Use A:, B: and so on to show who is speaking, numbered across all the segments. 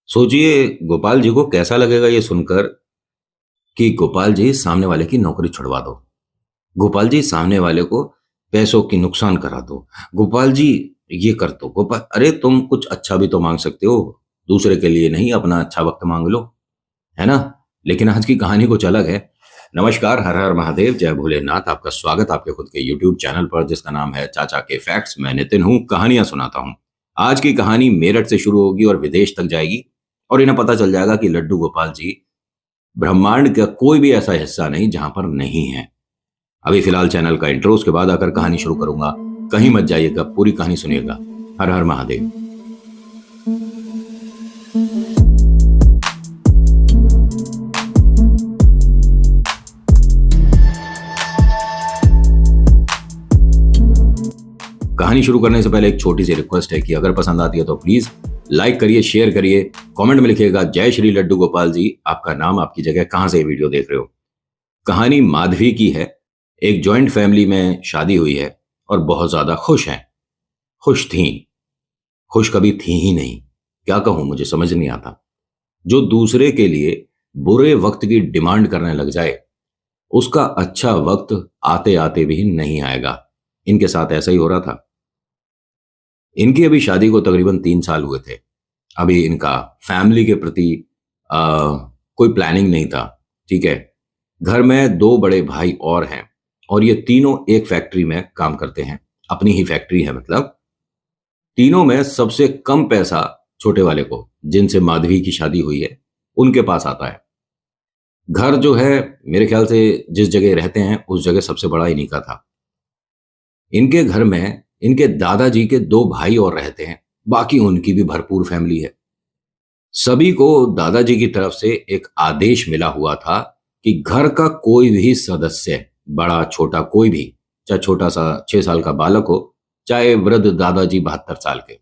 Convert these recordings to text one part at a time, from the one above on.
A: सोचिए गोपाल जी को कैसा लगेगा ये सुनकर कि गोपाल जी सामने वाले की नौकरी छुड़वा दो। गोपाल जी सामने वाले को पैसों की नुकसान करा दो। गोपाल जी ये कर दो। गोपाल, अरे तुम कुछ अच्छा भी तो मांग सकते हो। दूसरे के लिए नहीं, अपना अच्छा वक्त मांग लो, है ना। लेकिन आज की कहानी कुछ अलग है। नमस्कार, हर हर महादेव, जय भोलेनाथ। आपका स्वागत आपके खुद के यूट्यूब चैनल पर जिसका नाम है चाचा के फैक्ट्स। मैं नितिन हूँ, कहानियां सुनाता हूँ। आज की कहानी मेरठ से शुरू होगी और विदेश तक जाएगी। और इन्हें पता चल जाएगा कि लड्डू गोपाल जी ब्रह्मांड का कोई भी ऐसा हिस्सा नहीं जहां पर नहीं है। अभी फिलहाल चैनल का इंट्रो, उसके बाद आकर कहानी शुरू करूंगा। कहीं मत जाइएगा, पूरी कहानी सुनिएगा। हर हर महादेव। कहानी शुरू करने से पहले एक छोटी सी रिक्वेस्ट है कि अगर पसंद आती है तो प्लीज लाइक करिए, शेयर करिए, कमेंट में लिखिएगा जय श्री लड्डू गोपाल जी। आपका नाम, आपकी जगह, कहां से ये वीडियो देख रहे हो। कहानी माधवी की है। एक जॉइंट फैमिली में शादी हुई है और बहुत ज्यादा खुश हैं। खुश थीं। खुश कभी थी ही नहीं। क्या कहूं, मुझे समझ नहीं आता। जो दूसरे के लिए बुरे वक्त की डिमांड करने लग जाए, उसका अच्छा वक्त आते आते भी नहीं आएगा। इनके साथ ऐसा ही हो रहा था। इनकी अभी शादी को तकरीबन 3 साल हुए थे। अभी इनका फैमिली के प्रति कोई प्लानिंग नहीं था। ठीक है। घर में दो बड़े भाई और हैं और ये तीनों एक फैक्ट्री में काम करते हैं। अपनी ही फैक्ट्री है, मतलब। तीनों में सबसे कम पैसा छोटे वाले को, जिनसे माधवी की शादी हुई है, उनके पास आता है। घर जो है, मेरे ख्याल से जिस जगह रहते हैं उस जगह सबसे बड़ा इन्हीं का था। इनके घर में इनके दादाजी के दो भाई और रहते हैं। बाकी उनकी भी भरपूर फैमिली है। सभी को दादाजी की तरफ से एक आदेश मिला हुआ था कि घर का कोई भी सदस्य, बड़ा छोटा कोई भी, चाहे छोटा सा 6 साल का बालक हो, चाहे वृद्ध दादाजी 72 साल के,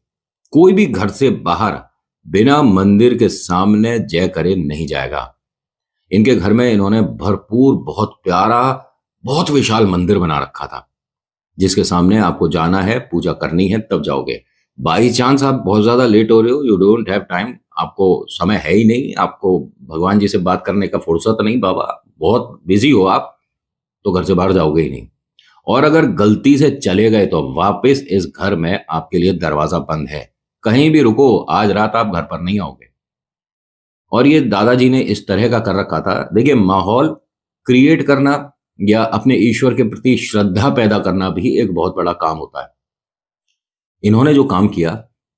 A: कोई भी घर से बाहर बिना मंदिर के सामने जय करे नहीं जाएगा। इनके घर में इन्होंने भरपूर, बहुत प्यारा, बहुत विशाल मंदिर बना रखा था, जिसके सामने आपको जाना है, पूजा करनी है, तब जाओगे। बाई चांस आप बहुत ज्यादा लेट हो रहे हो, यू डोंट हैव टाइम, आपको समय है ही नहीं, आपको भगवान जी से बात करने का फुर्सत नहीं, बाबा बहुत बिजी हो आप, तो घर से बाहर जाओगे ही नहीं। और अगर गलती से चले गए तो वापस इस घर में आपके लिए दरवाजा बंद है। कहीं भी रुको, आज रात आप घर पर नहीं आओगे। और ये दादाजी ने इस तरह का कर रखा था। देखिए, माहौल क्रिएट करना या अपने ईश्वर के प्रति श्रद्धा पैदा करना भी एक बहुत बड़ा काम होता है। इन्होंने जो काम किया,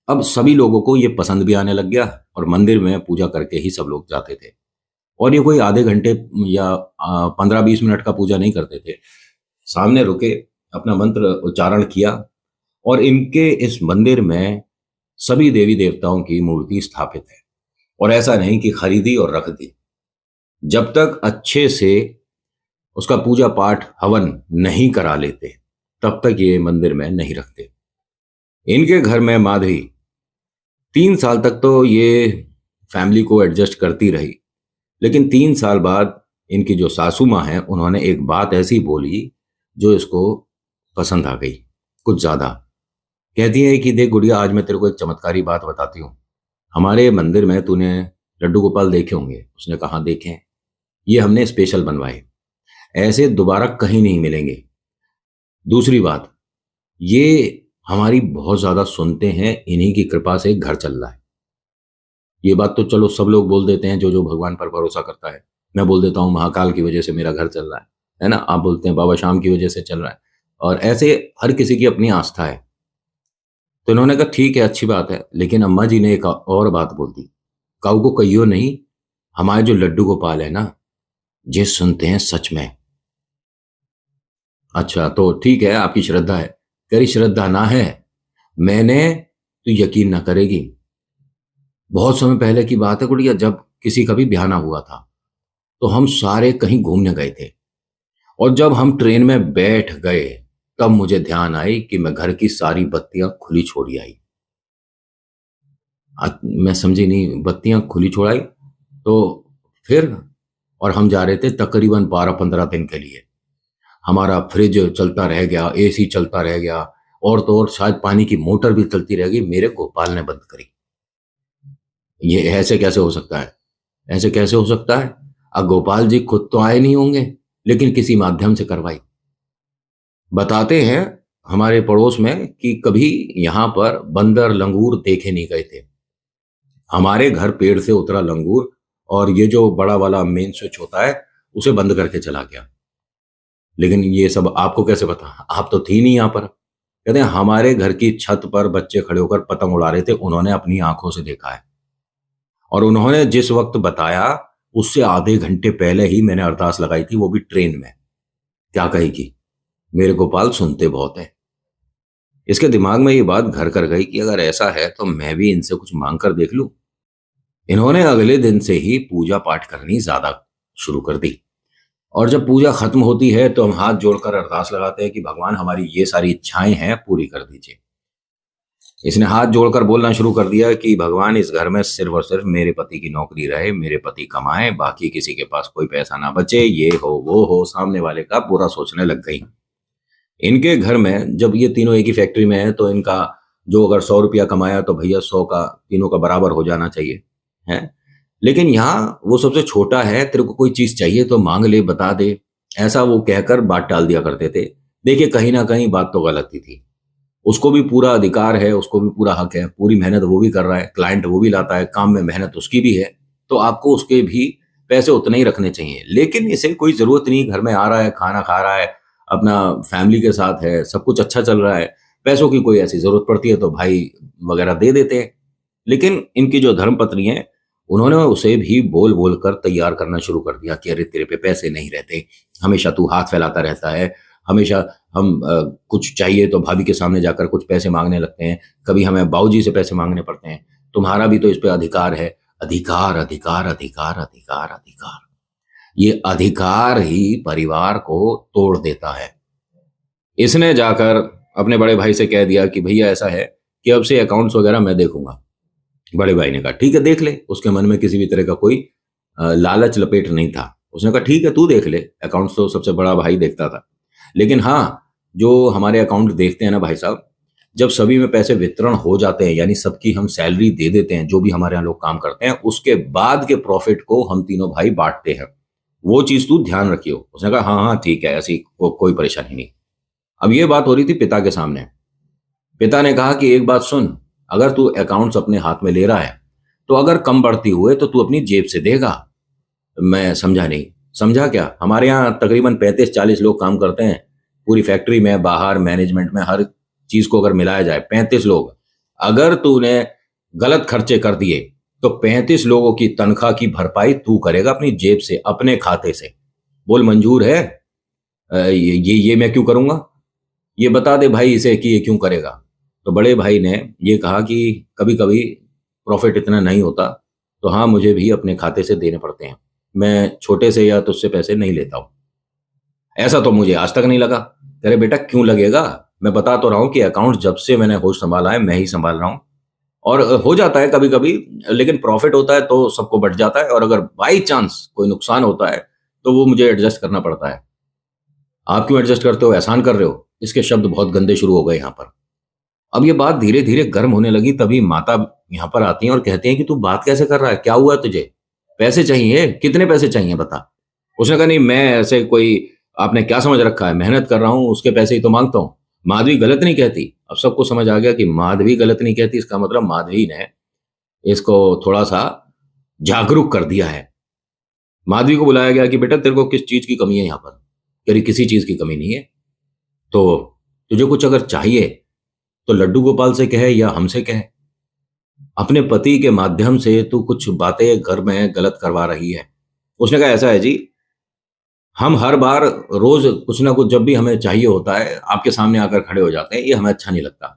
A: अब सभी लोगों को ये पसंद भी आने लग गया और मंदिर में पूजा करके ही सब लोग जाते थे। और ये कोई आधे घंटे या 15-20 मिनट का पूजा नहीं करते थे। सामने रुके, अपना मंत्र उच्चारण किया और इनके इस मंदिर में सभी देवी देवताओं की मूर्ति स्थापित है। और ऐसा नहीं कि खरीदी और रख दी। जब तक अच्छे से उसका पूजा पाठ हवन नहीं करा लेते, तब तक ये मंदिर में नहीं रखते। इनके घर में माधवी 3 साल तक तो ये फैमिली को एडजस्ट करती रही। लेकिन 3 साल बाद इनकी जो सासू माँ है, उन्होंने एक बात ऐसी बोली जो इसको पसंद आ गई कुछ ज्यादा। कहती है कि देख गुड़िया, आज मैं तेरे को एक चमत्कारी बात बताती हूँ। हमारे मंदिर में तूने लड्डू गोपाल देखे होंगे। उसने कहा देखे, ये हमने स्पेशल बनवाए, ऐसे दोबारा कहीं नहीं मिलेंगे। दूसरी बात, ये हमारी बहुत ज्यादा सुनते हैं, इन्हीं की कृपा से घर चल रहा है। ये बात तो चलो सब लोग बोल देते हैं, जो जो भगवान पर भरोसा करता है। मैं बोल देता हूँ महाकाल की वजह से मेरा घर चल रहा है ना। आप बोलते हैं बाबा शाम की वजह से चल रहा है। और ऐसे हर किसी की अपनी आस्था है। तो इन्होंने कहा ठीक है, अच्छी बात है। लेकिन अम्मा जी ने एक और बात बोल दी, काऊ को कहियो नहीं, हमारे जो लड्डू गोपाल है ना, ये सुनते हैं सच में। अच्छा तो ठीक है, आपकी श्रद्धा है। तेरी श्रद्धा ना है, मैंने, तो यकीन ना करेगी। बहुत समय पहले की बात है गुड़िया, जब किसी का भी ब्याह ना हुआ था, तो हम सारे कहीं घूमने गए थे। और जब हम ट्रेन में बैठ गए, तब मुझे ध्यान आई कि मैं घर की सारी बत्तियां खुली छोड़ी आई। मैं समझी नहीं, बत्तियां खुली छोड़ाई तो फिर, और हम जा रहे थे तकरीबन 12-15 दिन के लिए। हमारा फ्रिज चलता रह गया, एसी चलता रह गया, और तो और शायद पानी की मोटर भी चलती रह गई। मेरे गोपाल ने बंद करी। ये ऐसे कैसे हो सकता है? ऐसे कैसे हो सकता है? अब गोपाल जी खुद तो आए नहीं होंगे, लेकिन किसी माध्यम से करवाई। बताते हैं हमारे पड़ोस में कि कभी यहां पर बंदर लंगूर देखे नहीं गए थे। हमारे घर पेड़ से उतरा लंगूर और ये जो बड़ा वाला मेन स्विच होता है उसे बंद करके चला गया। लेकिन ये सब आपको कैसे पता? आप तो थी नहीं यहाँ पर। कहते हैं हमारे घर की छत पर बच्चे खड़े होकर पतंग उड़ा रहे थे, उन्होंने अपनी आंखों से देखा है। और उन्होंने जिस वक्त बताया उससे आधे घंटे पहले ही मैंने अरदास लगाई थी, वो भी ट्रेन में। क्या कहेगी? मेरे गोपाल सुनते बहुत है। इसके दिमाग में ये बात घर कर गई कि अगर ऐसा है तो मैं भी इनसे कुछ मांग कर देख लूं। इन्होंने अगले दिन से ही पूजा पाठ करनी ज्यादा शुरू कर दी। और जब पूजा खत्म होती है तो हम हाथ जोड़कर अरदास लगाते हैं कि भगवान हमारी ये सारी इच्छाएं हैं पूरी कर दीजिए। इसने हाथ जोड़कर बोलना शुरू कर दिया कि भगवान इस घर में सिर्फ और सिर्फ मेरे पति की नौकरी रहे, मेरे पति कमाएं, बाकी किसी के पास कोई पैसा ना बचे, ये हो वो हो। सामने वाले का बुरा सोचने लग गई। इनके घर में जब ये तीनों एक ही फैक्ट्री में है तो इनका जो अगर 100 रुपया कमाया तो भैया 100 का तीनों का बराबर हो जाना चाहिए है। लेकिन यहाँ वो सबसे छोटा है, तेरे को कोई चीज चाहिए तो मांग ले, बता दे, ऐसा वो कहकर बात टाल दिया करते थे। देखिए कहीं ना कहीं बात तो गलत ही थी। उसको भी पूरा अधिकार है, उसको भी पूरा हक है, पूरी मेहनत वो भी कर रहा है, क्लाइंट वो भी लाता है, काम में मेहनत उसकी भी है, तो आपको उसके भी पैसे उतने ही रखने चाहिए। लेकिन इसे कोई जरूरत नहीं, घर में आ रहा है, खाना खा रहा है, अपना फैमिली के साथ है, सब कुछ अच्छा चल रहा है, पैसों की कोई ऐसी जरूरत पड़ती है तो भाई वगैरह दे देते हैं। लेकिन इनकी जो धर्मपत्नी है उन्होंने उसे भी बोल बोल कर तैयार करना शुरू कर दिया कि अरे तेरे पे पैसे नहीं रहते, हमेशा तू हाथ फैलाता रहता है, हमेशा हम कुछ चाहिए तो भाभी के सामने जाकर कुछ पैसे मांगने लगते हैं, कभी हमें बाबूजी से पैसे मांगने पड़ते हैं, तुम्हारा भी तो इस पे अधिकार है। अधिकार अधिकार अधिकार अधिकार अधिकार, ये अधिकार ही परिवार को तोड़ देता है। इसने जाकर अपने बड़े भाई से कह दिया कि भैया ऐसा है कि अब से अकाउंट्स वगैरह मैं देखूंगा। बड़े भाई ने कहा ठीक है देख ले। उसके मन में किसी भी तरह का कोई लालच लपेट नहीं था। उसने कहा ठीक है तू देख ले, अकाउंट्स तो सबसे बड़ा भाई देखता था। लेकिन हाँ, जो हमारे अकाउंट देखते हैं ना भाई साहब, जब सभी में पैसे वितरण हो जाते हैं, यानी सबकी हम सैलरी दे देते हैं, जो भी हमारे यहाँ लोग काम करते हैं, उसके बाद के प्रॉफिट को हम तीनों भाई बांटते हैं। वो चीज तू ध्यान रखियो। उसने कहा हाँ हाँ ठीक है, ऐसी कोई परेशानी नहीं। अब ये बात हो रही थी पिता के सामने। पिता ने कहा कि एक बात सुन, अगर तू अकाउंट्स अपने हाथ में ले रहा है तो अगर कम बढ़ती हुए तो तू अपनी जेब से देगा। मैं समझा नहीं। समझा क्या? हमारे यहाँ तकरीबन 35-40 लोग काम करते हैं, पूरी फैक्ट्री में, बाहर मैनेजमेंट में, हर चीज को अगर मिलाया जाए 35 लोग। अगर तूने गलत खर्चे कर दिए तो 35 लोगों की तनख्वाह की भरपाई तू करेगा अपनी जेब से, अपने खाते से। बोल मंजूर है? ये मैं क्यों करूंगा? ये बता दे भाई इसे कि ये क्यों करेगा। तो बड़े भाई ने ये कहा कि कभी कभी प्रॉफिट इतना नहीं होता तो हाँ मुझे भी अपने खाते से देने पड़ते हैं, मैं छोटे से या तुझसे पैसे नहीं लेता हूँ। ऐसा तो मुझे आज तक नहीं लगा। अरे बेटा क्यों लगेगा? मैं बता तो रहा हूँ कि अकाउंट जब से मैंने होश संभाला है मैं ही संभाल रहा हूँ। और हो जाता है कभी कभी, लेकिन प्रॉफिट होता है तो सबको बढ़ जाता है, और अगर बाई चांस कोई नुकसान होता है तो वो मुझे एडजस्ट करना पड़ता है। आप क्यों एडजस्ट करते हो? एहसान कर रहे हो? इसके शब्द बहुत गंदे शुरू हो गए यहाँ पर। अब ये बात धीरे धीरे गर्म होने लगी, तभी माता यहाँ पर आती हैं और कहती हैं कि तू बात कैसे कर रहा है, क्या हुआ तुझे? पैसे चाहिए? कितने पैसे चाहिए बता। उसने कहा नहीं मैं ऐसे कोई, आपने क्या समझ रखा है, मेहनत कर रहा हूँ उसके पैसे ही तो मांगता हूँ। माधवी गलत नहीं कहती। अब सबको समझ आ गया कि माधवी गलत नहीं कहती, इसका मतलब माधवी ने इसको थोड़ा सा जागरूक कर दिया है। माधवी को बुलाया गया कि बेटा तेरे को किस चीज की कमी है यहाँ पर? तेरी किसी चीज की कमी नहीं है, तो तुझे कुछ अगर चाहिए तो लड्डू गोपाल से कहे या हमसे कहे। अपने पति के माध्यम से तू कुछ बातें घर में गलत करवा रही है। उसने कहा ऐसा है जी, हम हर बार रोज कुछ ना कुछ जब भी हमें चाहिए होता है आपके सामने आकर खड़े हो जाते हैं, ये हमें अच्छा नहीं लगता।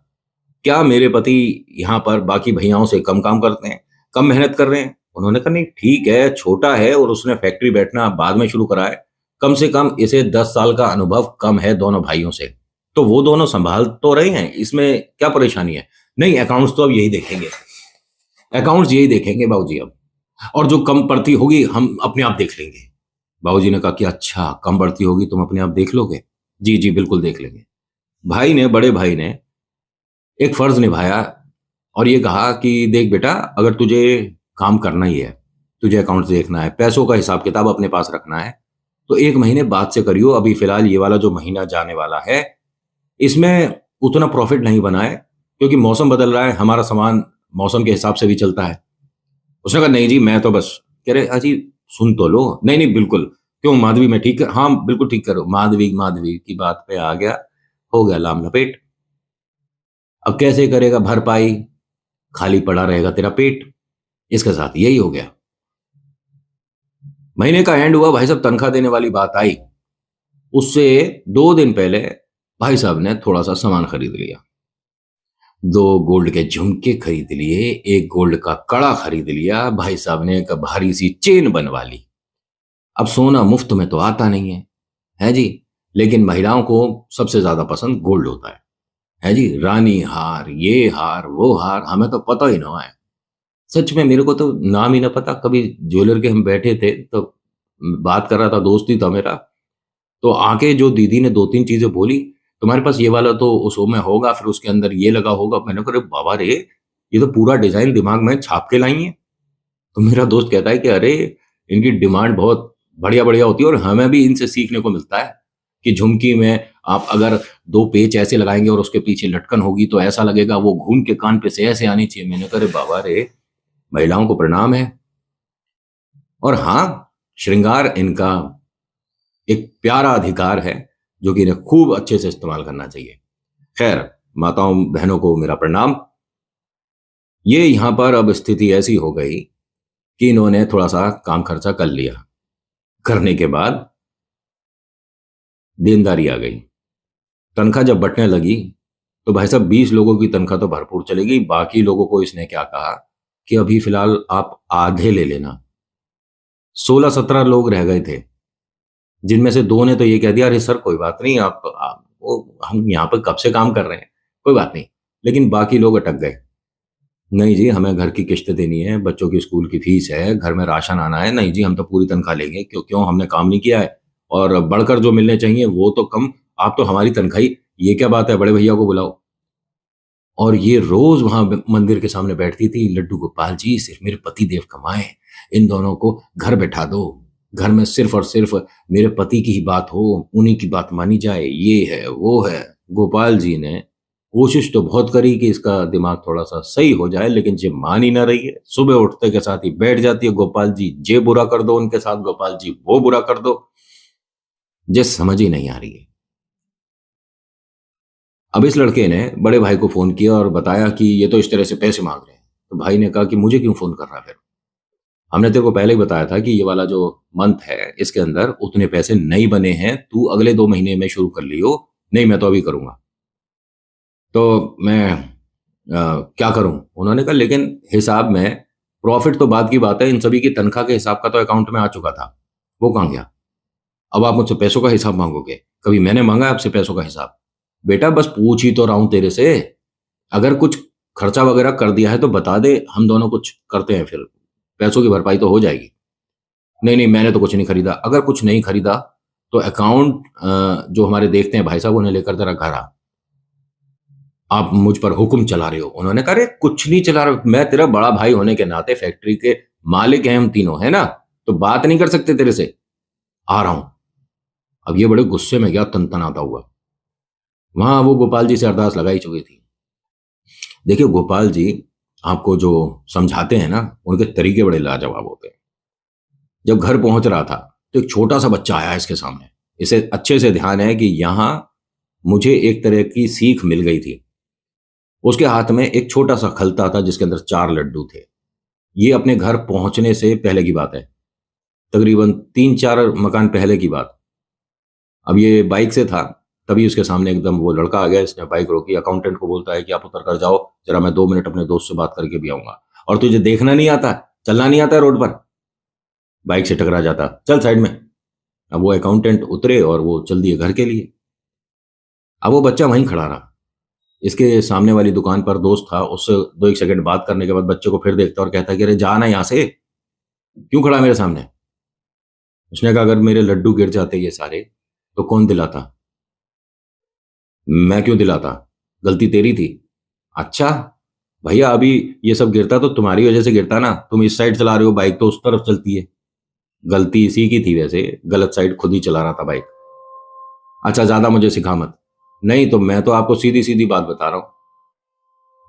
A: क्या मेरे पति यहाँ पर बाकी भैयाओं से कम काम करते हैं, कम मेहनत कर रहे हैं? उन्होंने कहा नहीं ठीक है, छोटा है और उसने फैक्ट्री बैठना बाद में शुरू करा है, कम से कम इसे 10 साल का अनुभव कम है दोनों भाइयों से, तो वो दोनों संभाल तो रहे हैं, इसमें क्या परेशानी है? नहीं अकाउंट्स तो अब यही देखेंगे, अकाउंट्स यही देखेंगे बाबूजी अब, और जो कम पड़ती होगी हम अपने आप देख लेंगे। बाबूजी ने कहा कि अच्छा कम बढ़ती होगी तुम अपने आप देख लोगे? जी जी बिल्कुल देख लेंगे। भाई ने, बड़े भाई ने एक फर्ज निभाया और ये कहा कि देख बेटा, अगर तुझे काम करना ही है, तुझे अकाउंट देखना है, पैसों का हिसाब किताब अपने पास रखना है, तो 1 महीने बाद से करियो। अभी फिलहाल ये वाला जो महीना जाने वाला है इसमें उतना प्रॉफिट नहीं बना है, क्योंकि मौसम बदल रहा है, हमारा सामान मौसम के हिसाब से भी चलता है। उसने कहा नहीं जी, मैं तो बस, कह रहे अजी सुन तो लो। नहीं नहीं बिल्कुल, क्यों माधवी, मैं ठीक कर, हाँ बिल्कुल ठीक करो। माधवी माधवी की बात पे आ गया, हो गया लाम लपेट। अब कैसे करेगा भरपाई, खाली पड़ा रहेगा तेरा पेट। इसके साथ यही हो गया। महीने का एंड हुआ, भाई साहब तनख्वाह देने वाली बात आई। उससे 2 दिन पहले भाई साहब ने थोड़ा सा सामान खरीद लिया। 2 गोल्ड के झुमके खरीद लिए, एक गोल्ड का कड़ा खरीद लिया, भाई साहब ने एक भारी सी चेन बनवा ली। अब सोना मुफ्त में तो आता नहीं है जी, लेकिन महिलाओं को सबसे ज्यादा पसंद गोल्ड होता है जी। रानी हार, ये हार, वो हार, हमें तो पता ही ना है। सच में मेरे को तो नाम ही ना पता। कभी ज्वेलर के हम बैठे थे तो बात कर रहा था, दोस्त ही था मेरा, तो आके जो दीदी ने 2-3 चीजें बोली, तुम्हारे पास ये वाला तो उस में होगा, फिर उसके अंदर ये लगा होगा। मैंने कहा बाबा रे, ये तो पूरा डिजाइन दिमाग में छाप के लाई है। तो मेरा दोस्त कहता है कि अरे इनकी डिमांड बहुत बढ़िया बढ़िया होती है, और हमें भी इनसे सीखने को मिलता है कि झुमकी में आप अगर 2 पेच ऐसे लगाएंगे और उसके पीछे लटकन होगी तो ऐसा लगेगा, वो घूम के कान पे से ऐसे आनी चाहिए। मैंने कहा बाबा रे, महिलाओं को प्रणाम है। और हाँ, श्रृंगार इनका एक प्यारा अधिकार है जो कि इन्हें खूब अच्छे से इस्तेमाल करना चाहिए। खैर, माताओं बहनों को मेरा प्रणाम। ये यहां पर अब स्थिति ऐसी हो गई कि इन्होंने थोड़ा सा काम खर्चा कर लिया। करने के बाद देनदारी आ गई। तनख्वाह जब बंटने लगी तो भाई साहब 20 लोगों की तनख्वाह तो भरपूर चलेगी। बाकी लोगों को इसने क्या कहा कि अभी फिलहाल आप आधे ले लेना। 16-17 लोग रह गए थे, जिनमें से 2 ने तो ये कह दिया अरे सर कोई बात नहीं, हम यहाँ पर कब से काम कर रहे हैं, कोई बात नहीं। लेकिन बाकी लोग अटक गए, नहीं जी हमें घर की किस्त देनी है, बच्चों की स्कूल की फीस है, घर में राशन आना है, नहीं जी हम तो पूरी तनख्वाह लेंगे। क्यों क्यों, हमने काम नहीं किया है, और बढ़कर जो मिलने चाहिए वो तो कम, आप तो हमारी तनख्वाही, ये क्या बात है, बड़े भैया को बुलाओ। और ये रोज वहां मंदिर के सामने बैठती थी, लड्डू गोपाल जी सिर्फ मेरे पति देव कमाए, इन दोनों को घर बैठा दो, घर में सिर्फ और सिर्फ मेरे पति की ही बात हो, उन्हीं की बात मानी जाए, ये है वो है। गोपाल जी ने कोशिश तो बहुत करी कि इसका दिमाग थोड़ा सा सही हो जाए, लेकिन ये मान ही ना रही है। सुबह उठते के साथ ही बैठ जाती है, गोपाल जी ये बुरा कर दो उनके साथ, गोपाल जी वो बुरा कर दो। ये समझ ही नहीं आ रही है। अब इस लड़के ने बड़े भाई को फोन किया और बताया कि ये तो इस तरह से पैसे मांग रहे हैं। तो भाई ने कहा कि मुझे क्यों फोन कर रहा है, फिर हमने तेरे को पहले ही बताया था कि ये वाला जो मंथ है इसके अंदर उतने पैसे नहीं बने हैं, तू अगले 2 महीने में शुरू कर लियो। नहीं मैं तो अभी करूंगा। तो मैं क्या करूं, उन्होंने कहा लेकिन हिसाब में प्रॉफिट तो बाद की बात है, इन सभी की तनख्वाह के हिसाब का तो अकाउंट में आ चुका था, वो कहां गया। अब आप मुझसे पैसों का हिसाब मांगोगे, कभी मैंने मांगा है आपसे पैसों का हिसाब। बेटा बस पूछ ही तो रहा हूं तेरे से, अगर कुछ खर्चा वगैरह कर दिया है तो बता दे, हम दोनों कुछ करते हैं, फिर पैसों की भरपाई तो हो जाएगी। नहीं नहीं मैंने तो कुछ नहीं खरीदा। अगर कुछ नहीं खरीदा तो अकाउंट जो हमारे देखते हैं भाई साहब, उन्हें लेकर तेरा घर आ, आप मुझ पर हुक्म चला रहे हो। उन्होंने कहा अरे कुछ नहीं चला रहा, मैं तेरा बड़ा भाई होने के नाते, फैक्ट्री के मालिक हैं हम तीनों, है ना, तो बात नहीं कर सकते तेरे से, आ रहा हूं। अब ये बड़े गुस्से में गया तनतनाता हुआ। वहां वो गोपाल जी से अरदास लगाई चुकी थी। देखिए गोपाल जी आपको जो समझाते हैं ना, उनके तरीके बड़े लाजवाब होते हैं। जब घर पहुंच रहा था तो एक छोटा सा बच्चा आया इसके सामने। इसे अच्छे से ध्यान है कि यहां मुझे एक तरह की सीख मिल गई थी। उसके हाथ में एक छोटा सा खलता था जिसके अंदर 4 लड्डू थे। ये अपने घर पहुंचने से पहले की बात है, तकरीबन 3-4 मकान पहले की बात। अब ये बाइक से था, तभी उसके सामने एकदम वो लड़का आ गया, इसने बाइक रोकी, अकाउंटेंट को बोलता है कि आप उतर कर जाओ, जरा मैं 2 मिनट अपने दोस्त से बात करके भी आऊंगा। और तुझे देखना नहीं आता, चलना नहीं आता रोड पर, बाइक से टकरा जाता, चल साइड में। अब वो अकाउंटेंट उतरे और वो चल दिए घर के लिए। अब वो बच्चा वहीं खड़ा रहा। इसके सामने वाली दुकान पर दोस्त था, उससे 2-1 सेकंड बात करने के बाद बच्चे को फिर देखता और कहता है कि अरे जा ना यहाँ से, क्यों खड़ा है मेरे सामने। उसने कहा अगर मेरे लड्डू गिर जाते ये सारे तो कौन दिलाता, मैं क्यों दिलाता, गलती तेरी थी। अच्छा, भैया अभी ये सब गिरता तो तुम्हारी वजह से गिरता ना, तुम इस साइड चला रहे हो, बाइक तो उस तरफ चलती है। गलती इसी की थी वैसे, गलत साइड खुद ही चला रहा था बाइक। अच्छा ज्यादा मुझे सिखा मत। नहीं तो मैं तो आपको सीधी सीधी बात बता रहा हूं,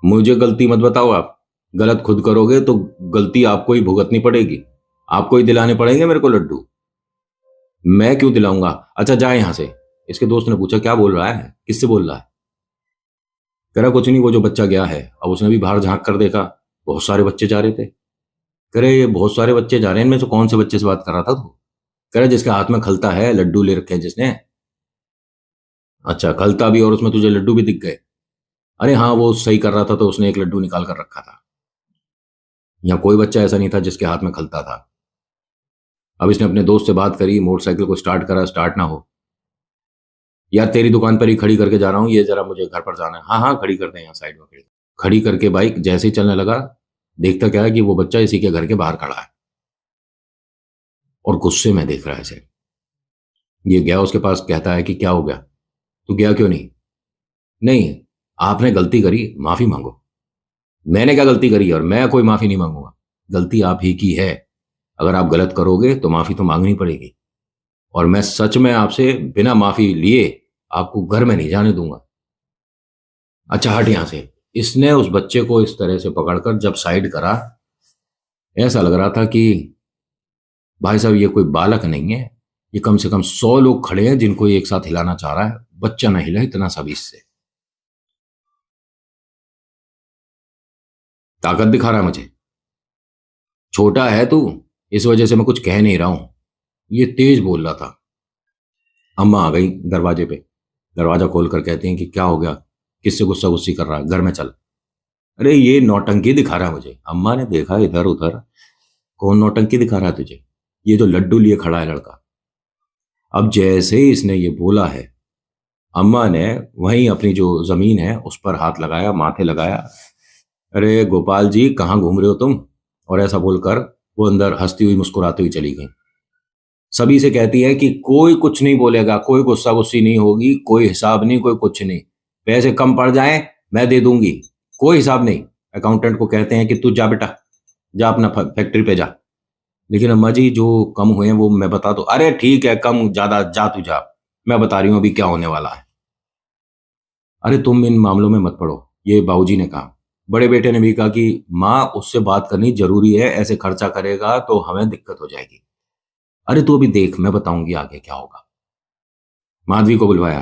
A: मुझे गलती मत बताओ आप। गलत खुद करोगे तो गलती आपको ही भुगतनी पड़ेगी, आपको ही दिलाने पड़ेंगे मेरे को लड्डू। मैं क्यों दिलाऊंगा? अच्छा जाए यहां से। इसके दोस्त ने पूछा क्या बोल रहा है, किससे बोल रहा है? कह रहा कुछ नहीं, वो जो बच्चा गया है। अब उसने भी बाहर झांक कर देखा, बहुत सारे बच्चे जा रहे थे। कह रहे ये बहुत सारे बच्चे जा रहे हैं, इनमें से कौन से बच्चे से बात कर रहा था तू? कह रहे जिसके हाथ में खलता है, लड्डू ले रखे हैं जिसने। अच्छा खलता भी, और उसमें तुझे लड्डू भी दिख गए? अरे हाँ वो सही कर रहा था तो उसने एक लड्डू निकाल कर रखा था। यहाँ कोई बच्चा ऐसा नहीं था जिसके हाथ में खलता था। अब इसने अपने दोस्त से बात करी, मोटरसाइकिल को स्टार्ट करा, स्टार्ट ना हो। यार तेरी दुकान पर ही खड़ी करके जा रहा हूँ, ये जरा मुझे घर पर जाना है। हाँ हाँ खड़ी कर दे, यहाँ साइड में खड़ी। खड़ी करके बाइक जैसे ही चलने लगा, देखता क्या है कि वो बच्चा इसी के घर के बाहर खड़ा है और गुस्से में देख रहा है इसे। ये गया उसके पास, कहता है कि क्या हो गया, तू गया क्यों नहीं? नहीं, आपने गलती करी, माफी मांगो। मैंने क्या गलती करी और मैं कोई माफी नहीं मांगूंगा। गलती आप ही की है, अगर आप गलत करोगे तो माफी तो मांगनी पड़ेगी। और मैं सच में आपसे बिना माफी लिए आपको घर में नहीं जाने दूंगा। अच्छा हट यहां से। इसने उस बच्चे को इस तरह से पकड़कर जब साइड करा, ऐसा लग रहा था कि भाई साहब ये कोई बालक नहीं है, ये कम से कम 100 लोग खड़े हैं जिनको ये एक साथ हिलाना चाह रहा है। बच्चा ना हिला इतना सा भी इससे। ताकत दिखा रहा है मुझे, छोटा है तू, इस वजह से मैं कुछ कह नहीं रहा हूं। ये तेज बोल रहा था। अम्मा आ गई दरवाजे पे, दरवाजा खोलकर कहती हैं कि क्या हो गया, किससे गुस्सा गुस्सी कर रहा है, घर में चल। अरे ये नौटंकी दिखा रहा है मुझे। अम्मा ने देखा इधर उधर, कौन नौटंकी दिखा रहा है तुझे? ये जो लड्डू लिए खड़ा है लड़का। अब जैसे ही इसने ये बोला है, अम्मा ने वहीं अपनी जो जमीन है उस पर हाथ लगाया, माथे लगाया। अरे गोपाल जी कहाँ घूम रहे हो तुम? और ऐसा बोलकर वो अंदर हंसती हुई मुस्कुराती हुई चली गई। सभी से कहती है कि कोई कुछ नहीं बोलेगा, कोई गुस्सा गुस्सी नहीं होगी, कोई हिसाब नहीं, कोई कुछ नहीं। पैसे कम पड़ जाएं मैं दे दूंगी, कोई हिसाब नहीं। अकाउंटेंट को कहते हैं कि तू जा बेटा, जा अपना फैक्ट्री पे जा। लेकिन अम्मा जी जो कम हुए हैं वो मैं बता दो। अरे ठीक है कम ज्यादा जा तू जा, मैं बता रही हूँ अभी क्या होने वाला है। अरे तुम इन मामलों में मत पड़ो, ये बाबूजी ने कहा। बड़े बेटे ने भी कहा कि माँ उससे बात करनी जरूरी है, ऐसे खर्चा करेगा तो हमें दिक्कत हो जाएगी। अरे तू अभी देख, मैं बताऊंगी आगे क्या होगा। माधवी को बुलवाया।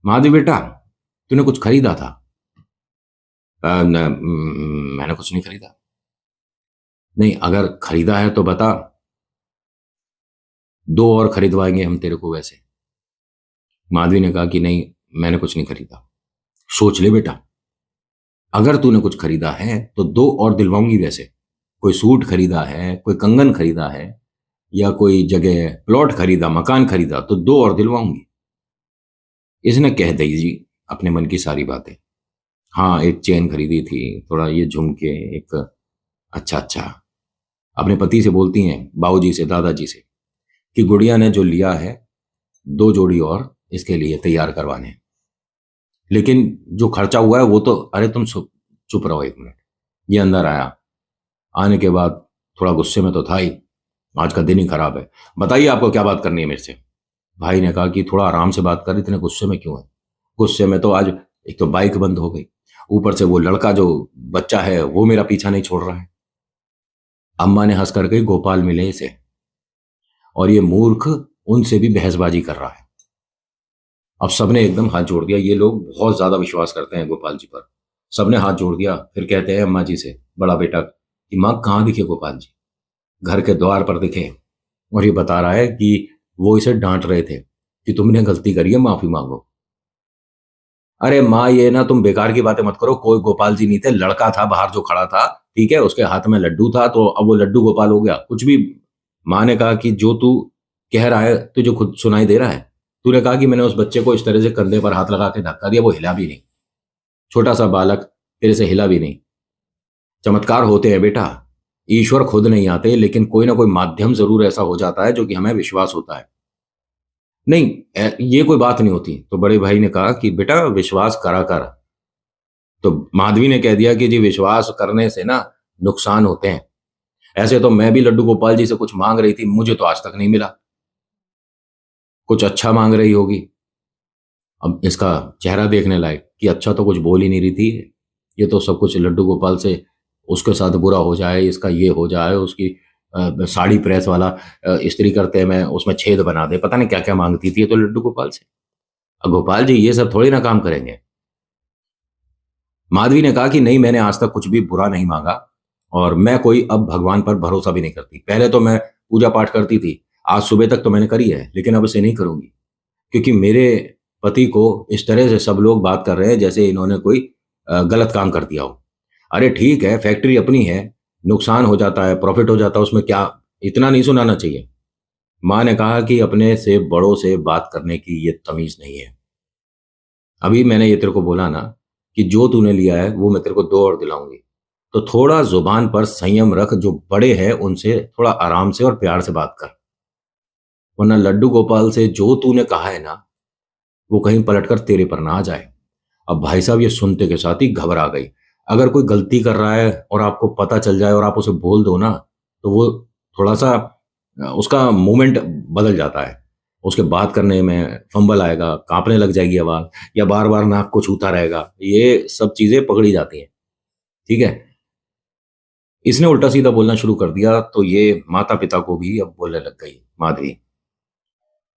A: माधवी बेटा, तूने कुछ खरीदा था? मैंने कुछ नहीं खरीदा। नहीं अगर खरीदा है तो बता, दो और खरीदवाएंगे हम तेरे को वैसे। माधवी ने कहा कि नहीं मैंने कुछ नहीं खरीदा। सोच ले बेटा, अगर तूने कुछ खरीदा है तो दो और दिलवाऊंगी वैसे। कोई सूट खरीदा है, कोई कंगन खरीदा है, या कोई जगह प्लॉट खरीदा, मकान खरीदा, तो दो और दिलवाऊंगी। इसने कह दी जी अपने मन की सारी बातें। हाँ एक चेन खरीदी थी, थोड़ा ये झुमके एक। अच्छा अच्छा। अपने पति से बोलती हैं, बाबूजी से, दादाजी से, कि गुड़िया ने जो लिया है दो जोड़ी और इसके लिए तैयार करवाने हैं। लेकिन जो खर्चा हुआ है वो तो, अरे तुम चुप रहो एक मिनट। ये अंदर आया, आने के बाद थोड़ा गुस्से में तो था ही, आज का दिन ही खराब है। बताइए आपको क्या बात करनी है मेरे से? भाई ने कहा कि थोड़ा आराम से बात कर, इतने गुस्से में क्यों है? गुस्से में तो आज एक तो बाइक बंद हो गई, ऊपर से वो लड़का जो बच्चा है वो मेरा पीछा नहीं छोड़ रहा है। अम्मा ने हंस कर कही गोपाल मिले इसे, और ये मूर्ख उनसे भी बहसबाजी कर रहा है। अब सबने एकदम हाथ जोड़ दिया, ये लोग बहुत ज्यादा विश्वास करते हैं गोपाल जी पर। सबने हाथ जोड़ दिया। फिर कहते हैं अम्मा जी से, बड़ा बेटा, कि माँ कहाँ दिखे गोपाल जी? घर के द्वार पर दिखे। और ये बता रहा है कि वो इसे डांट रहे थे कि तुमने गलती करी है, माफी मांगो। अरे माँ ये ना तुम बेकार की बातें मत करो, कोई गोपाल जी नहीं थे, लड़का था बाहर जो खड़ा था, ठीक है, उसके हाथ में लड्डू था तो अब वो लड्डू गोपाल हो गया, कुछ भी। माँ ने कहा कि जो तू कह रहा है तुझे खुद सुनाई दे रहा है। तूने कहा कि मैंने उस बच्चे को इस तरह से कंधे पर हाथ लगा के धक्का दिया, वो हिला भी नहीं, छोटा सा बालक तेरे से हिला भी नहीं। चमत्कार होते हैं बेटा, ईश्वर खुद नहीं आते, लेकिन कोई ना कोई माध्यम जरूर ऐसा हो जाता है जो कि हमें विश्वास होता है। नहीं ये कोई बात नहीं होती। तो बड़े भाई ने कहा कि बेटा विश्वास करा कर, तो माधवी ने कह दिया कि जी विश्वास करने से ना नुकसान होते हैं। ऐसे तो मैं भी लड्डू गोपाल जी से कुछ मांग रही थी, मुझे तो आज तक नहीं मिला। कुछ अच्छा मांग रही होगी। अब इसका चेहरा देखने लायक कि अच्छा तो कुछ बोल ही नहीं रही थी। ये तो सब कुछ लड्डू गोपाल से उसके साथ बुरा हो जाए, इसका ये हो जाए, उसकी साड़ी प्रेस वाला इस्त्री करते में उसमें छेद बना दे, पता नहीं क्या क्या मांगती थी ये तो लड्डू गोपाल से। अब गोपाल जी ये सब थोड़ी ना काम करेंगे। माधवी ने कहा कि नहीं, मैंने आज तक कुछ भी बुरा नहीं मांगा और मैं कोई अब भगवान पर भरोसा भी नहीं करती। पहले तो मैं पूजा पाठ करती थी, आज सुबह तक तो मैंने करी है, लेकिन अब इसे नहीं करूंगी क्योंकि मेरे पति को इस तरह से सब लोग बात कर रहे हैं जैसे इन्होंने कोई गलत काम कर दिया हो। अरे ठीक है, फैक्ट्री अपनी है, नुकसान हो जाता है, प्रॉफिट हो जाता है, उसमें क्या, इतना नहीं सुनाना चाहिए। माँ ने कहा कि अपने से बड़ों से बात करने की ये तमीज नहीं है। अभी मैंने ये तेरे को बोला ना कि जो तूने लिया है वो मैं तेरे को दो और दिलाऊंगी, तो थोड़ा जुबान पर संयम रख, जो बड़े हैं उनसे थोड़ा आराम से और प्यार से बात कर, वरना लड्डू गोपाल से जो तूने कहा है ना वो कहीं पलटकर तेरे पर ना आ जाए। अब भाई साहब ये सुनते के साथ ही घबरा गई। अगर कोई गलती कर रहा है और आपको पता चल जाए और आप उसे बोल दो ना, तो वो थोड़ा सा उसका मूवमेंट बदल जाता है, उसके बात करने में फंबल आएगा, कांपने लग जाएगी आवाज, या बार बार नाक को छूता रहेगा, ये सब चीजें पकड़ी जाती हैं। ठीक है। इसने उल्टा सीधा बोलना शुरू कर दिया तो ये माता पिता को भी अब बोलने लग गई माधवी।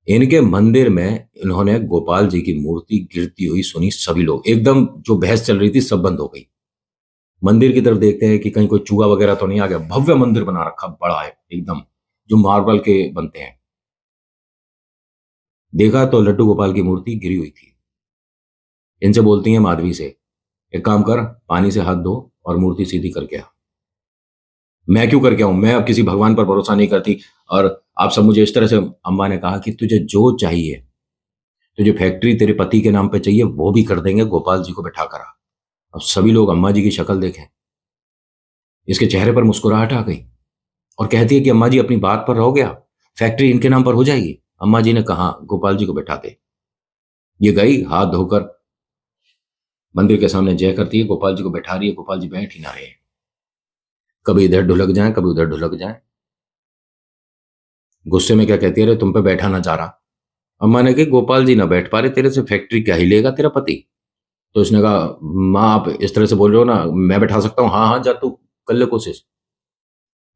A: इनके मंदिर में इन्होंने गोपाल जी की मूर्ति गिरती हुई सुनी, सभी लोग एकदम, जो बहस चल रही थी सब बंद हो गई। मंदिर की तरफ देखते हैं कि कहीं कोई चूहा वगैरह तो नहीं आ गया। भव्य मंदिर बना रखा, बड़ा है एकदम, जो मार्बल के बनते हैं। देखा तो लड्डू गोपाल की मूर्ति गिरी हुई थी। इनसे बोलती हैं माधवी से, एक काम कर, पानी से हाथ धो और मूर्ति सीधी करके आ। मैं क्यों करके आऊं, मैं अब किसी भगवान पर भरोसा नहीं करती। और आप सब मुझे इस तरह से, अम्मा ने कहा कि तुझे जो चाहिए, तुझे फैक्ट्री तेरे पति के नाम पे चाहिए वो भी कर देंगे, गोपाल जी को बैठा करा। अब सभी लोग अम्मा जी की शक्ल देखें, इसके चेहरे पर मुस्कुराहट आ गई और कहती है कि अम्मा जी अपनी बात पर रहोगे आप, फैक्ट्री इनके नाम पर हो जाएगी। अम्मा जी ने कहा गोपाल जी को बैठा दे। ये गई हाथ धोकर मंदिर के सामने जय करती है, गोपाल जी को बैठा रही है। गोपाल जी बैठ ही ना रहे, कभी इधर ढुलक जाए कभी उधर ढुलक जाए। गुस्से में क्या कहती है, अरे तुम पे बैठा ना जा रहा। अम्मा ने कही गोपाल जी ना बैठ पा रहे, तेरे से फैक्ट्री क्या ही लेगा तेरा पति। तो उसने कहा माँ आप इस तरह से बोल रहे हो ना, मैं बैठा सकता हूँ, हाँ हाँ जा तू कर ले कोशिश।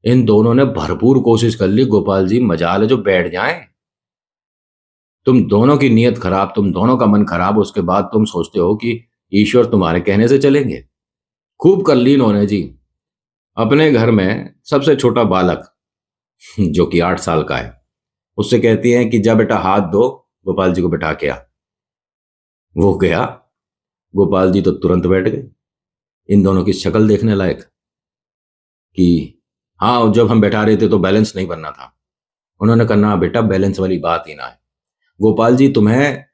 A: इन दोनों ने भरपूर कोशिश कर ली, गोपाल जी मजाल है जो बैठ जाएं। तुम दोनों की नीयत खराब, तुम दोनों का मन खराब, उसके बाद तुम सोचते हो कि ईश्वर तुम्हारे कहने से चलेंगे। खूब कर ली इन्होंने जी। अपने घर में सबसे छोटा बालक जो कि 8 साल का है, उससे कहती हैं कि जा बेटा हाथ धो, गोपाल जी को बैठा के आ। वो गया, गोपाल जी तो तुरंत बैठ गए। इन दोनों की शक्ल देखने लायक कि हाँ, जब हम बैठा रहे थे तो बैलेंस नहीं बनना था। उन्होंने कहा ना बेटा, बैलेंस वाली बात ही ना है। गोपाल जी तुम्हें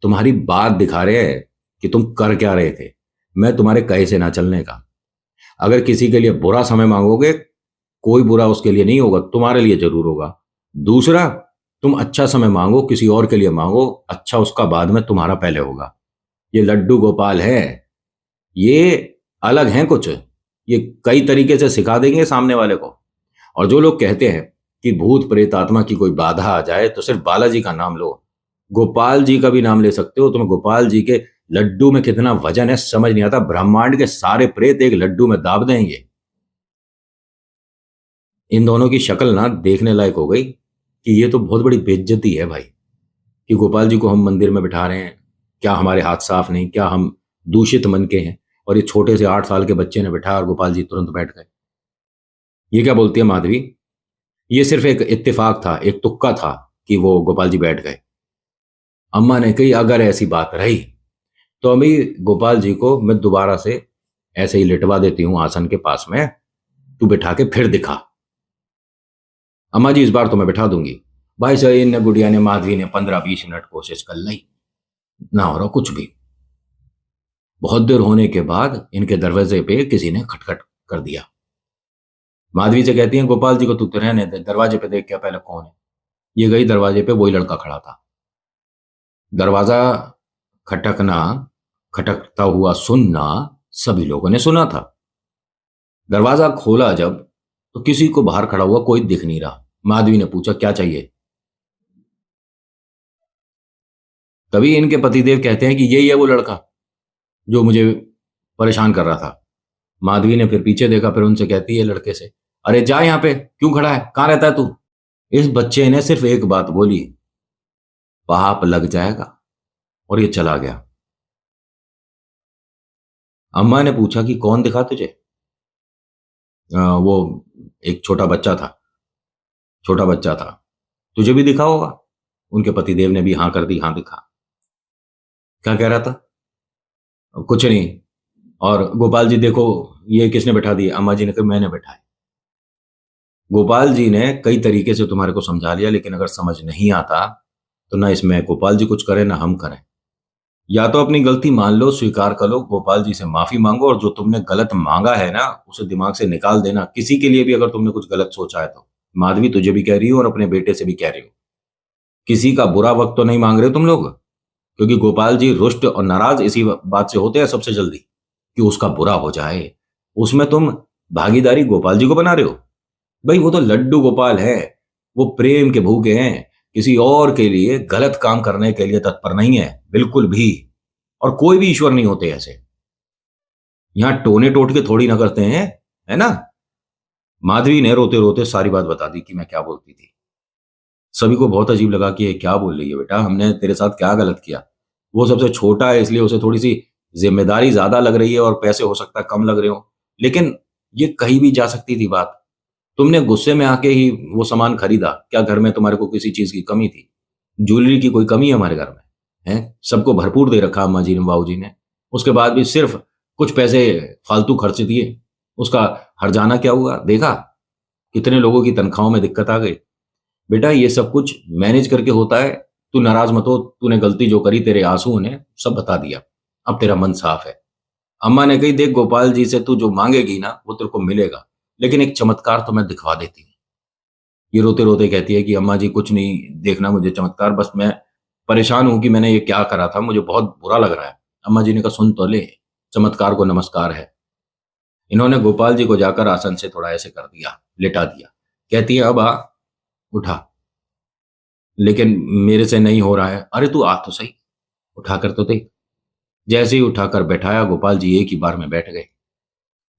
A: तुम्हारी बात दिखा रहे हैं कि तुम कर क्या रहे थे, मैं तुम्हारे कहे से ना चलने का। अगर किसी के लिए बुरा समय मांगोगे, कोई बुरा उसके लिए नहीं होगा, तुम्हारे लिए जरूर होगा। दूसरा, तुम अच्छा समय मांगो, किसी और के लिए मांगो, अच्छा उसका बाद में तुम्हारा पहले होगा। ये लड्डू गोपाल है, ये अलग हैं कुछ, ये कई तरीके से सिखा देंगे सामने वाले को। और जो लोग कहते हैं कि भूत प्रेत आत्मा की कोई बाधा आ जाए तो सिर्फ बालाजी का नाम लो, गोपाल जी का भी नाम ले सकते हो। तुम्हें गोपाल जी के लड्डू में कितना वजन है समझ नहीं आता, ब्रह्मांड के सारे प्रेत एक लड्डू में दाब देंगे। इन दोनों की शक्ल ना देखने लायक हो गई कि ये तो बहुत बड़ी बेइज्जती है भाई, कि गोपाल जी को हम मंदिर में बिठा रहे हैं, क्या हमारे हाथ साफ नहीं, क्या हम दूषित मन के हैं। और ये छोटे से 8 साल के बच्चे ने बिठाया और गोपाल जी तुरंत बैठ गए। ये क्या बोलती है माधवी, ये सिर्फ एक इत्तेफाक था, एक तुक्का था कि वो गोपाल जी बैठ गए। अम्मा ने कही अगर ऐसी बात रही तो अभी गोपाल जी को मैं दोबारा से ऐसे ही लिटवा देती हूँ आसन के पास में, तू बिठा के फिर दिखा। अम्मा जी इस बार तो मैं बिठा दूंगी। भाई साहब ने, गुड़िया ने, माधवी ने 15-20 मिनट कोशिश कर ली, ना हो रहा कुछ भी। बहुत देर होने के बाद इनके दरवाजे पे किसी ने खटखट कर दिया। माधवी से कहती हैं गोपाल जी को तू तो रहने दे, दरवाजे पे देख क्या पहले कौन है। ये गई, दरवाजे पे वही लड़का खड़ा था। दरवाजा खटकना, खटकता हुआ सुनना सभी लोगों ने सुना था। दरवाजा खोला जब, तो किसी को बाहर खड़ा हुआ कोई दिख नहीं रहा। माधवी ने पूछा, क्या चाहिए? तभी इनके पतिदेव कहते हैं कि यही है वो लड़का जो मुझे परेशान कर रहा था। माधवी ने फिर पीछे देखा, फिर उनसे कहती है लड़के से, अरे जा, यहाँ पे क्यों खड़ा है, कहाँ रहता है तू? इस बच्चे ने सिर्फ एक बात बोली, पाप लग जाएगा, और ये चला गया। अम्मा ने पूछा कि कौन दिखा तुझे? वो एक छोटा बच्चा था। छोटा बच्चा था, तुझे भी दिखा होगा। उनके पतिदेव ने भी हाँ कर दी, हाँ दिखा। क्या कह रहा था? कुछ नहीं। और गोपाल जी देखो, ये किसने बैठा दिया? अम्मा जी ने कहा, मैंने बैठाया। गोपाल जी ने कई तरीके से तुम्हारे को समझा लिया, लेकिन अगर समझ नहीं आता तो ना इसमें गोपाल जी कुछ करें ना हम करें। या तो अपनी गलती मान लो, स्वीकार कर लो, गोपाल जी से माफी मांगो, और जो तुमने गलत मांगा है ना उसे दिमाग से निकाल देना। किसी के लिए भी अगर तुमने कुछ गलत सोचा है तो, माधवी तुझे भी कह रही हो और अपने बेटे से भी कह रही हो, किसी का बुरा वक्त तो नहीं मांग रहे हो तुम लोग। क्योंकि गोपाल जी रुष्ट और नाराज इसी बात से होते हैं सबसे जल्दी, कि उसका बुरा हो जाए। उसमें तुम भागीदारी गोपाल जी को बना रहे हो। भाई वो तो लड्डू गोपाल है, वो प्रेम के भूखे हैं, किसी और के लिए गलत काम करने के लिए तत्पर नहीं है बिल्कुल भी। और कोई भी ईश्वर नहीं होते ऐसे, यहां टोने टोट के थोड़ी ना करते हैं, है ना। माधवी ने रोते रोते सारी बात बता दी कि मैं क्या बोलती थी। सभी को बहुत अजीब लगा कि ये क्या बोल रही है बेटा, हमने तेरे साथ क्या गलत किया? वो सबसे छोटा है इसलिए उसे थोड़ी सी जिम्मेदारी ज्यादा लग रही है और पैसे हो सकता है कम लग रहे हो, लेकिन ये कहीं भी जा सकती थी बात। तुमने गुस्से में आके ही वो सामान खरीदा, क्या घर में तुम्हारे को किसी चीज की कमी थी? ज्वेलरी की कोई कमी है हमारे घर में? है, सबको भरपूर दे रखा अम्मा जी ने, बाबू जी ने। उसके बाद भी सिर्फ कुछ पैसे फालतू खर्च दिए, उसका हर्जाना क्या हुआ? देखा कितने लोगों की तनख्वाहों में दिक्कत आ गई। बेटा ये सब कुछ मैनेज करके होता है। तू नाराज मत हो, तूने गलती जो करी, तेरे आंसू ने सब बता दिया, अब तेरा मन साफ है। अम्मा ने कही, देख गोपाल जी से तू जो मांगेगी ना वो तेरे को मिलेगा, लेकिन एक चमत्कार तो मैं दिखवा देती हूँ। ये रोते रोते कहती है कि अम्मा जी कुछ नहीं देखना मुझे चमत्कार, बस मैं परेशान हूं कि मैंने ये क्या करा था, मुझे बहुत बुरा लग रहा है। अम्मा जी ने कहा, सुन तो ले, चमत्कार को नमस्कार है। इन्होंने गोपाल जी को जाकर आसन से थोड़ा ऐसे कर दिया, लेटा दिया। कहती है, अब आ, उठा। लेकिन मेरे से नहीं हो रहा है। अरे तू आ तो सही, उठाकर तो देख। जैसे ही उठाकर बैठाया, गोपाल जी एक ही बार में बैठ गए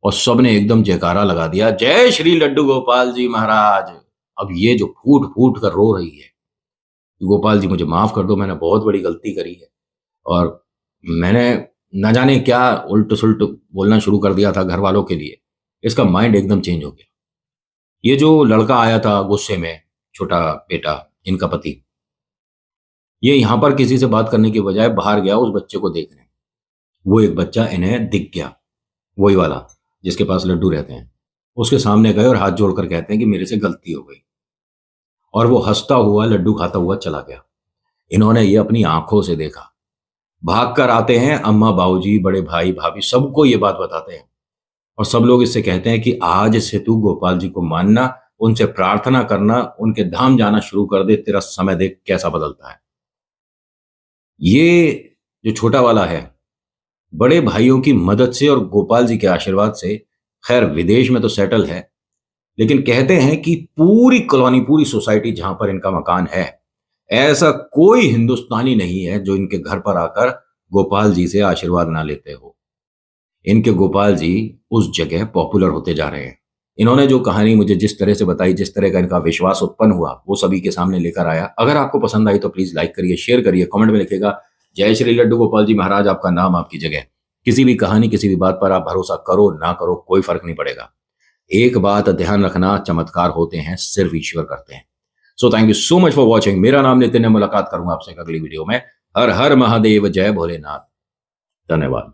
A: और सबने एकदम जयकारा लगा दिया, जय श्री लड्डू गोपाल जी महाराज। अब ये जो फूट फूट कर रो रही है, गोपाल जी मुझे माफ कर दो, मैंने बहुत बड़ी गलती करी है, और मैंने न जाने क्या उल्ट सुल्ट बोलना शुरू कर दिया था घर वालों के लिए। इसका माइंड एकदम चेंज हो गया। ये जो लड़का आया था गुस्से में, छोटा बेटा, इनका पति, ये यहां पर किसी से बात करने की बजाय बाहर गया उस बच्चे को देखने। वो एक बच्चा इन्हें दिख गया, वही वाला जिसके पास लड्डू रहते हैं। उसके सामने गए और हाथ जोड़कर कहते हैं कि मेरे से गलती हो गई, और वो हंसता हुआ लड्डू खाता हुआ चला गया। इन्होंने ये अपनी आंखों से देखा। भाग कर आते हैं अम्मा, बाबूजी, बड़े भाई, भाभी, सबको ये बात बताते हैं, और सब लोग इससे कहते हैं कि आज से तू गोपाल जी को मानना, उनसे प्रार्थना करना, उनके धाम जाना शुरू कर दे, तेरा समय देख कैसा बदलता है। ये जो छोटा वाला है, बड़े भाइयों की मदद से और गोपाल जी के आशीर्वाद से खैर विदेश में तो सेटल है, लेकिन कहते हैं कि पूरी कॉलोनी, पूरी सोसाइटी जहां पर इनका मकान है, ऐसा कोई हिंदुस्तानी नहीं है जो इनके घर पर आकर गोपाल जी से आशीर्वाद ना लेते हो। इनके गोपाल जी उस जगह पॉपुलर होते जा रहे हैं। इन्होंने जो कहानी मुझे जिस तरह से बताई, जिस तरह का इनका विश्वास उत्पन्न हुआ, वो सभी के सामने लेकर आया। अगर आपको पसंद आई तो प्लीज लाइक करिए, शेयर करिए, कमेंट में लिखिएगा, जय श्री लड्डू गोपाल जी महाराज, आपका नाम आपकी जगह। किसी भी कहानी, किसी भी बात पर आप भरोसा करो ना करो, कोई फर्क नहीं पड़ेगा। एक बात ध्यान रखना, चमत्कार होते हैं सिर्फ ईश्वर करते हैं। So thank you so much for watching. मेरा नाम नितिन है, मुलाकात करूंगा आपसे अगली वीडियो में। हर हर महादेव, जय भोलेनाथ, धन्यवाद।